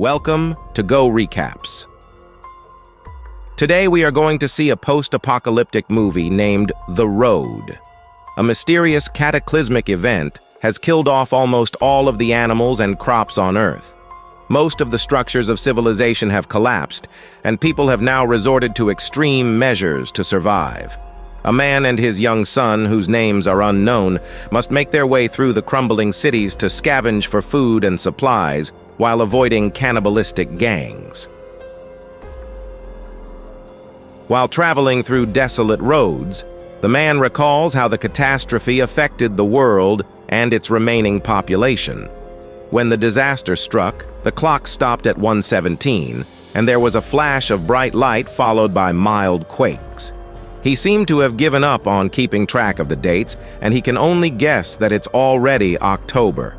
Welcome to GORECAPS. Today we are going to see a post-apocalyptic movie named The Road. A mysterious cataclysmic event has killed off almost all of the animals and crops on Earth. Most of the structures of civilization have collapsed, and people have now resorted to extreme measures to survive. A man and his young son, whose names are unknown, must make their way through the crumbling cities to scavenge for food and supplies while avoiding cannibalistic gangs. While traveling through desolate roads, the man recalls how the catastrophe affected the world and its remaining population. When the disaster struck, the clock stopped at 1:17, and there was a flash of bright light followed by mild quakes. He seemed to have given up on keeping track of the dates, and he can only guess that it's already October.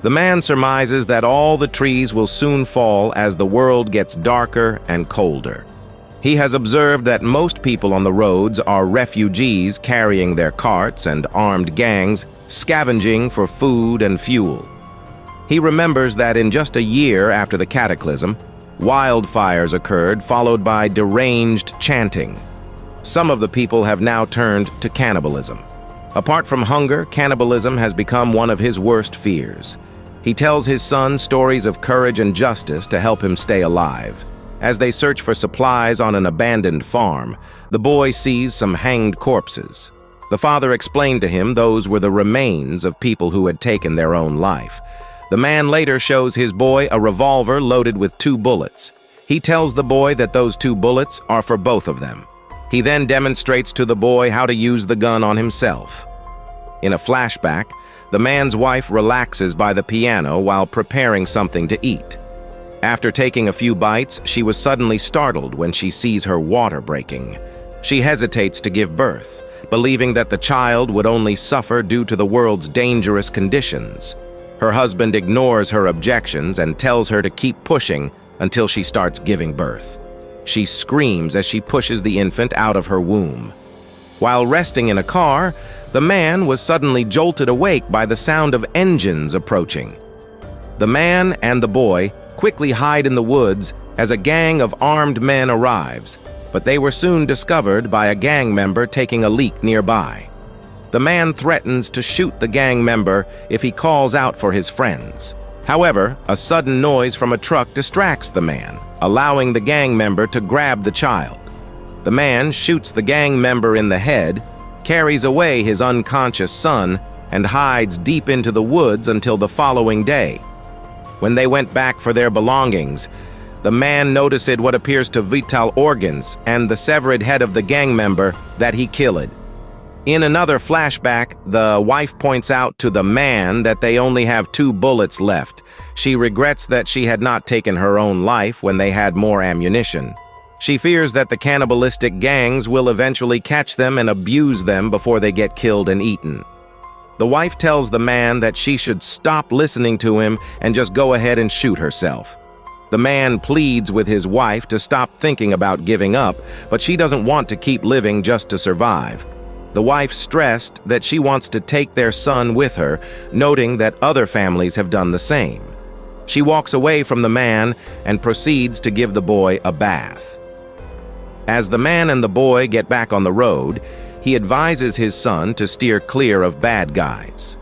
The man surmises that all the trees will soon fall as the world gets darker and colder. He has observed that most people on the roads are refugees carrying their carts and armed gangs scavenging for food and fuel. He remembers that in just a year after the cataclysm, wildfires occurred followed by deranged chanting. Some of the people have now turned to cannibalism. Apart from hunger, cannibalism has become one of his worst fears. He tells his son stories of courage and justice to help him stay alive. As they search for supplies on an abandoned farm, the boy sees some hanged corpses. The father explained to him those were the remains of people who had taken their own life. The man later shows his boy a revolver loaded with 2 bullets. He tells the boy that those 2 bullets are for both of them. He then demonstrates to the boy how to use the gun on himself. In a flashback, the man's wife relaxes by the piano while preparing something to eat. After taking a few bites, she was suddenly startled when she sees her water breaking. She hesitates to give birth, believing that the child would only suffer due to the world's dangerous conditions. Her husband ignores her objections and tells her to keep pushing until she starts giving birth. She screams as she pushes the infant out of her womb. While resting in a car, the man was suddenly jolted awake by the sound of engines approaching. The man and the boy quickly hide in the woods as a gang of armed men arrives, but they were soon discovered by a gang member taking a leak nearby. The man threatens to shoot the gang member if he calls out for his friends. However, a sudden noise from a truck distracts the man, allowing the gang member to grab the child. The man shoots the gang member in the head, carries away his unconscious son, and hides deep into the woods until the following day. When they went back for their belongings, the man noticed what appears to vital organs and the severed head of the gang member that he killed. In another flashback, the wife points out to the man that they only have 2 bullets left. She regrets that she had not taken her own life when they had more ammunition. She fears that the cannibalistic gangs will eventually catch them and abuse them before they get killed and eaten. The wife tells the man that she should stop listening to him and just go ahead and shoot herself. The man pleads with his wife to stop thinking about giving up, but she doesn't want to keep living just to survive. The wife stressed that she wants to take their son with her, noting that other families have done the same. She walks away from the man and proceeds to give the boy a bath. As the man and the boy get back on the road, he advises his son to steer clear of bad guys.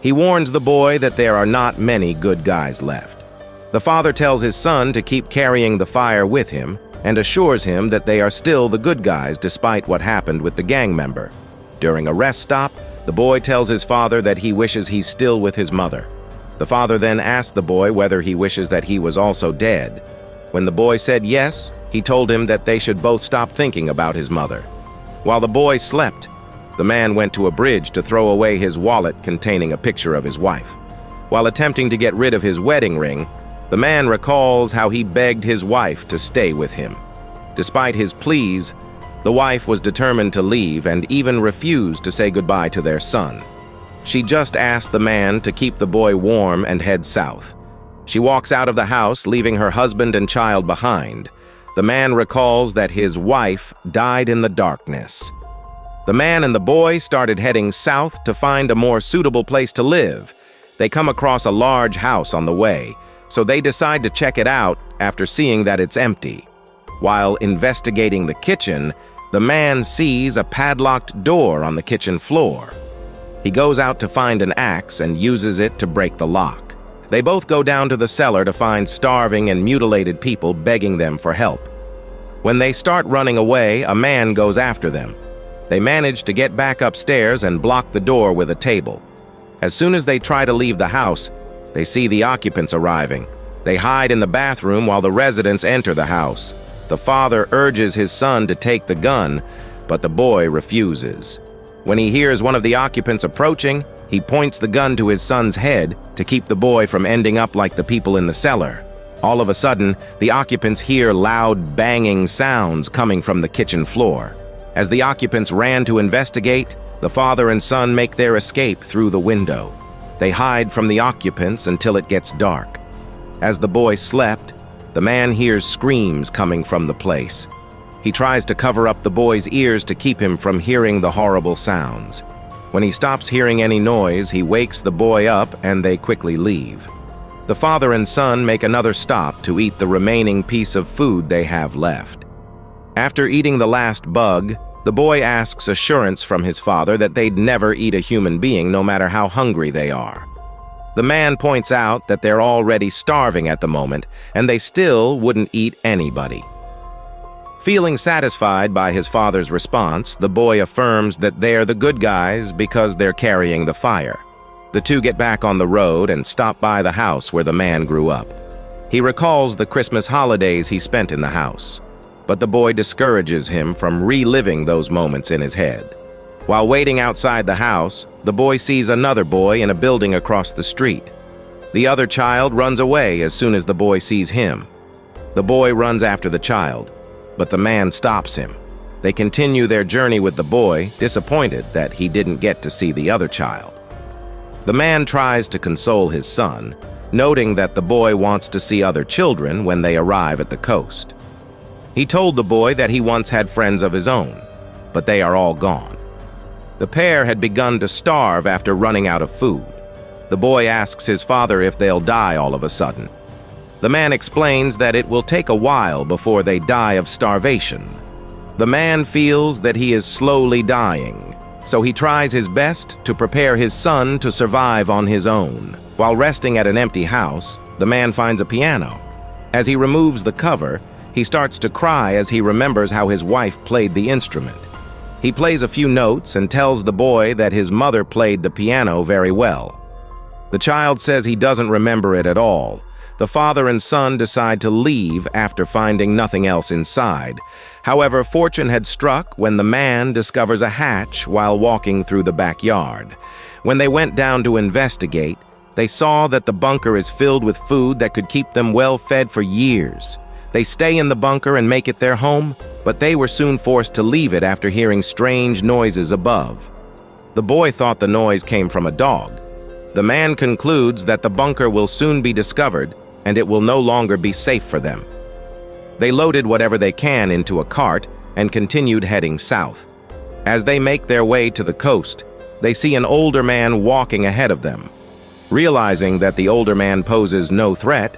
He warns the boy that there are not many good guys left. The father tells his son to keep carrying the fire with him and assures him that they are still the good guys despite what happened with the gang member. During a rest stop, the boy tells his father that he wishes he's still with his mother. The father then asks the boy whether he wishes that he was also dead. When the boy said yes, he told him that they should both stop thinking about his mother. While the boy slept, the man went to a bridge to throw away his wallet containing a picture of his wife. While attempting to get rid of his wedding ring, the man recalls how he begged his wife to stay with him. Despite his pleas, the wife was determined to leave and even refused to say goodbye to their son. She just asked the man to keep the boy warm and head south. She walks out of the house, leaving her husband and child behind. The man recalls that his wife died in the darkness. The man and the boy started heading south to find a more suitable place to live. They come across a large house on the way. so they decide to check it out after seeing that it's empty. While investigating the kitchen, the man sees a padlocked door on the kitchen floor. He goes out to find an axe and uses it to break the lock. They both go down to the cellar to find starving and mutilated people begging them for help. When they start running away, a man goes after them. They manage to get back upstairs and block the door with a table. As soon as they try to leave the house, they see the occupants arriving. They hide in the bathroom while the residents enter the house. The father urges his son to take the gun, but the boy refuses. When he hears one of the occupants approaching, he points the gun to his son's head to keep the boy from ending up like the people in the cellar. All of a sudden, the occupants hear loud banging sounds coming from the kitchen floor. As the occupants ran to investigate, the father and son make their escape through the window. They hide from the occupants until it gets dark. As the boy slept, the man hears screams coming from the place. He tries to cover up the boy's ears to keep him from hearing the horrible sounds. When he stops hearing any noise, he wakes the boy up and they quickly leave. The father and son make another stop to eat the remaining piece of food they have left. After eating the last bug, the boy asks assurance from his father that they'd never eat a human being no matter how hungry they are. The man points out that they're already starving at the moment and they still wouldn't eat anybody. Feeling satisfied by his father's response, the boy affirms that they're the good guys because they're carrying the fire. The two get back on the road and stop by the house where the man grew up. He recalls the Christmas holidays he spent in the house, but the boy discourages him from reliving those moments in his head. While waiting outside the house, the boy sees another boy in a building across the street. The other child runs away as soon as the boy sees him. The boy runs after the child, but the man stops him. They continue their journey with the boy, disappointed that he didn't get to see the other child. The man tries to console his son, noting that the boy wants to see other children when they arrive at the coast. He told the boy that he once had friends of his own, but they are all gone. The pair had begun to starve after running out of food. The boy asks his father if they'll die all of a sudden. The man explains that it will take a while before they die of starvation. The man feels that he is slowly dying, so he tries his best to prepare his son to survive on his own. While resting at an empty house, the man finds a piano. As he removes the cover, he starts to cry as he remembers how his wife played the instrument. He plays a few notes and tells the boy that his mother played the piano very well. The child says he doesn't remember it at all. The father and son decide to leave after finding nothing else inside. However, fortune had struck when the man discovers a hatch while walking through the backyard. When they went down to investigate, they saw that the bunker is filled with food that could keep them well fed for years. They stay in the bunker and make it their home, but they were soon forced to leave it after hearing strange noises above. The boy thought the noise came from a dog. The man concludes that the bunker will soon be discovered and it will no longer be safe for them. They loaded whatever they can into a cart and continued heading south. As they make their way to the coast, they see an older man walking ahead of them. Realizing that the older man poses no threat,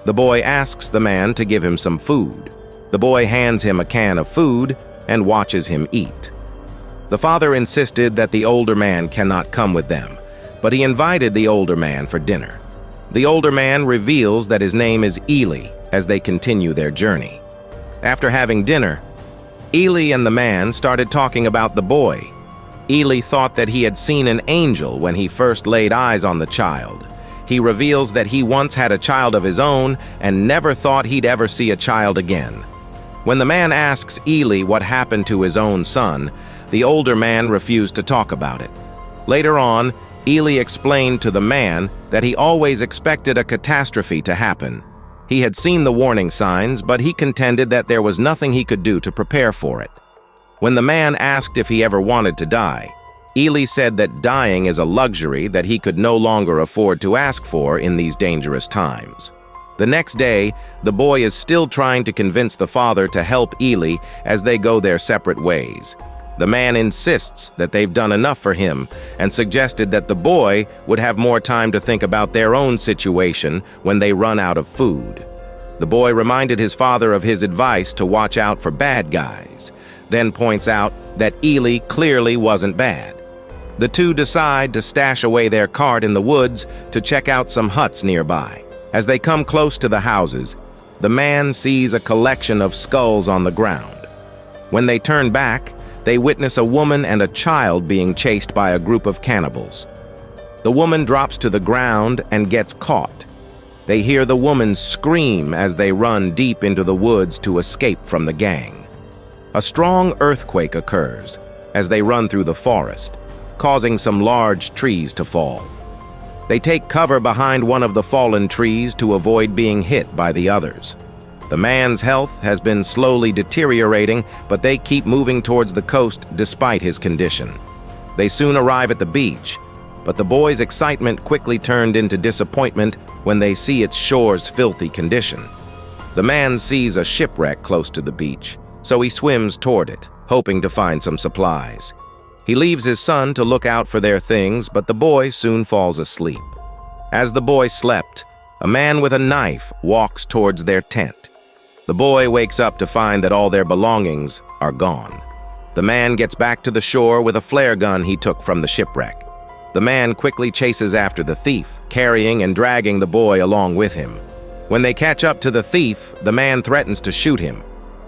the boy asks the man to give him some food. The boy hands him a can of food and watches him eat. The father insisted that the older man cannot come with them, but he invited the older man for dinner. The older man reveals that his name is Ely as they continue their journey. After having dinner, Ely and the man started talking about the boy. Ely thought that he had seen an angel when he first laid eyes on the child. He reveals that he once had a child of his own and never thought he'd ever see a child again. When the man asks Ely what happened to his own son, the older man refused to talk about it. Later on, Ely explained to the man that he always expected a catastrophe to happen. He had seen the warning signs, but he contended that there was nothing he could do to prepare for it. When the man asked if he ever wanted to die, Ely said that dying is a luxury that he could no longer afford to ask for in these dangerous times. The next day, the boy is still trying to convince the father to help Ely as they go their separate ways. The man insists that they've done enough for him and suggested that the boy would have more time to think about their own situation when they run out of food. The boy reminded his father of his advice to watch out for bad guys, then points out that Ely clearly wasn't bad. The two decide to stash away their cart in the woods to check out some huts nearby. As they come close to the houses, the man sees a collection of skulls on the ground. When they turn back, they witness a woman and a child being chased by a group of cannibals. The woman drops to the ground and gets caught. They hear the woman scream as they run deep into the woods to escape from the gang. A strong earthquake occurs as they run through the forest, causing some large trees to fall. They take cover behind one of the fallen trees to avoid being hit by the others. The man's health has been slowly deteriorating, but they keep moving towards the coast despite his condition. They soon arrive at the beach, but the boy's excitement quickly turned into disappointment when they see its shore's filthy condition. The man sees a shipwreck close to the beach, so he swims toward it, hoping to find some supplies. He leaves his son to look out for their things, but the boy soon falls asleep. As the boy slept, a man with a knife walks towards their tent. The boy wakes up to find that all their belongings are gone. The man gets back to the shore with a flare gun he took from the shipwreck. The man quickly chases after the thief, carrying and dragging the boy along with him. When they catch up to the thief, the man threatens to shoot him.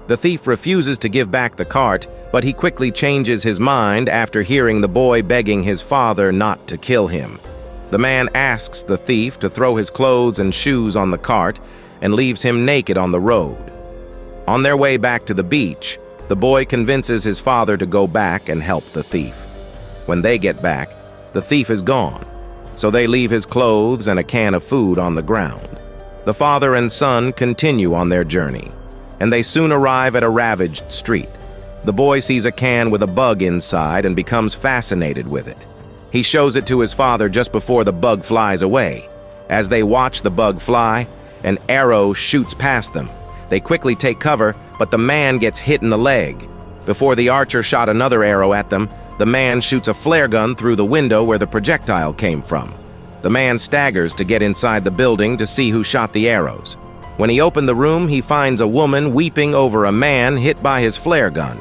The thief refuses to give back the cart, but he quickly changes his mind after hearing the boy begging his father not to kill him. The man asks the thief to throw his clothes and shoes on the cart and leaves him naked on the road. On their way back to the beach, the boy convinces his father to go back and help the thief. When they get back, the thief is gone, so they leave his clothes and a can of food on the ground. The father and son continue on their journey, and they soon arrive at a ravaged street. The boy sees a can with a bug inside and becomes fascinated with it. He shows it to his father just before the bug flies away. As they watch the bug fly, an arrow shoots past them. They quickly take cover, but the man gets hit in the leg. Before the archer shot another arrow at them, the man shoots a flare gun through the window where the projectile came from. The man staggers to get inside the building to see who shot the arrows. When he opened the room, he finds a woman weeping over a man hit by his flare gun.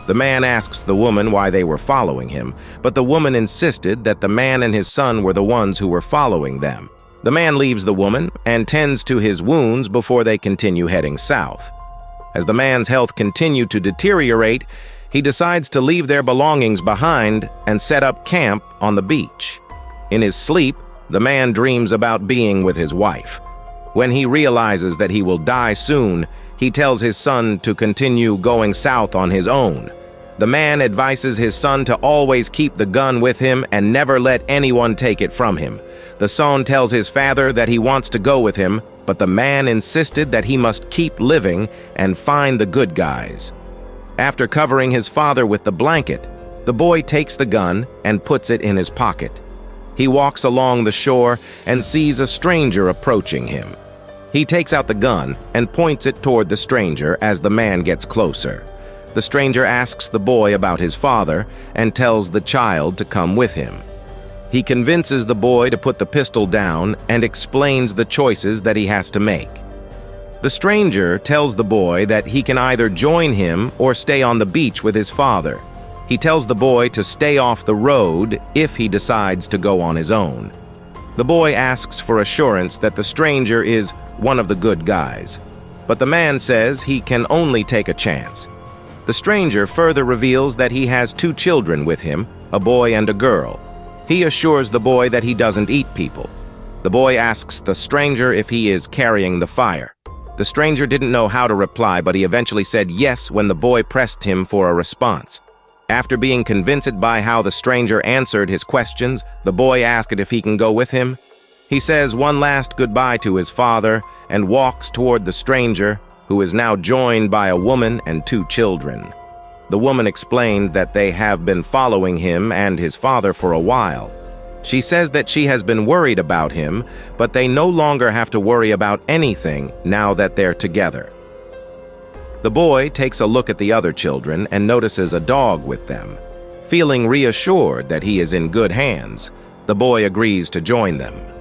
The man asks the woman why they were following him, but the woman insisted that the man and his son were the ones who were following them. The man leaves the woman and tends to his wounds before they continue heading south. As the man's health continued to deteriorate, he decides to leave their belongings behind and set up camp on the beach. In his sleep, the man dreams about being with his wife. When he realizes that he will die soon, he tells his son to continue going south on his own. The man advises his son to always keep the gun with him and never let anyone take it from him. The son tells his father that he wants to go with him, but the man insisted that he must keep living and find the good guys. After covering his father with the blanket, the boy takes the gun and puts it in his pocket. He walks along the shore and sees a stranger approaching him. He takes out the gun and points it toward the stranger as the man gets closer. The stranger asks the boy about his father and tells the child to come with him. He convinces the boy to put the pistol down and explains the choices that he has to make. The stranger tells the boy that he can either join him or stay on the beach with his father. He tells the boy to stay off the road if he decides to go on his own. The boy asks for assurance that the stranger is one of the good guys, but the man says he can only take a chance. The stranger further reveals that he has 2 children with him, a boy and a girl. He assures the boy that he doesn't eat people. The boy asks the stranger if he is carrying the fire. The stranger didn't know how to reply, but he eventually said yes when the boy pressed him for a response. After being convinced by how the stranger answered his questions, the boy asked if he can go with him. He says one last goodbye to his father and walks toward the stranger, who is now joined by a woman and 2 children. The woman explained that they have been following him and his father for a while. She says that she has been worried about him, but they no longer have to worry about anything now that they're together. The boy takes a look at the other children and notices a dog with them. Feeling reassured that he is in good hands, the boy agrees to join them.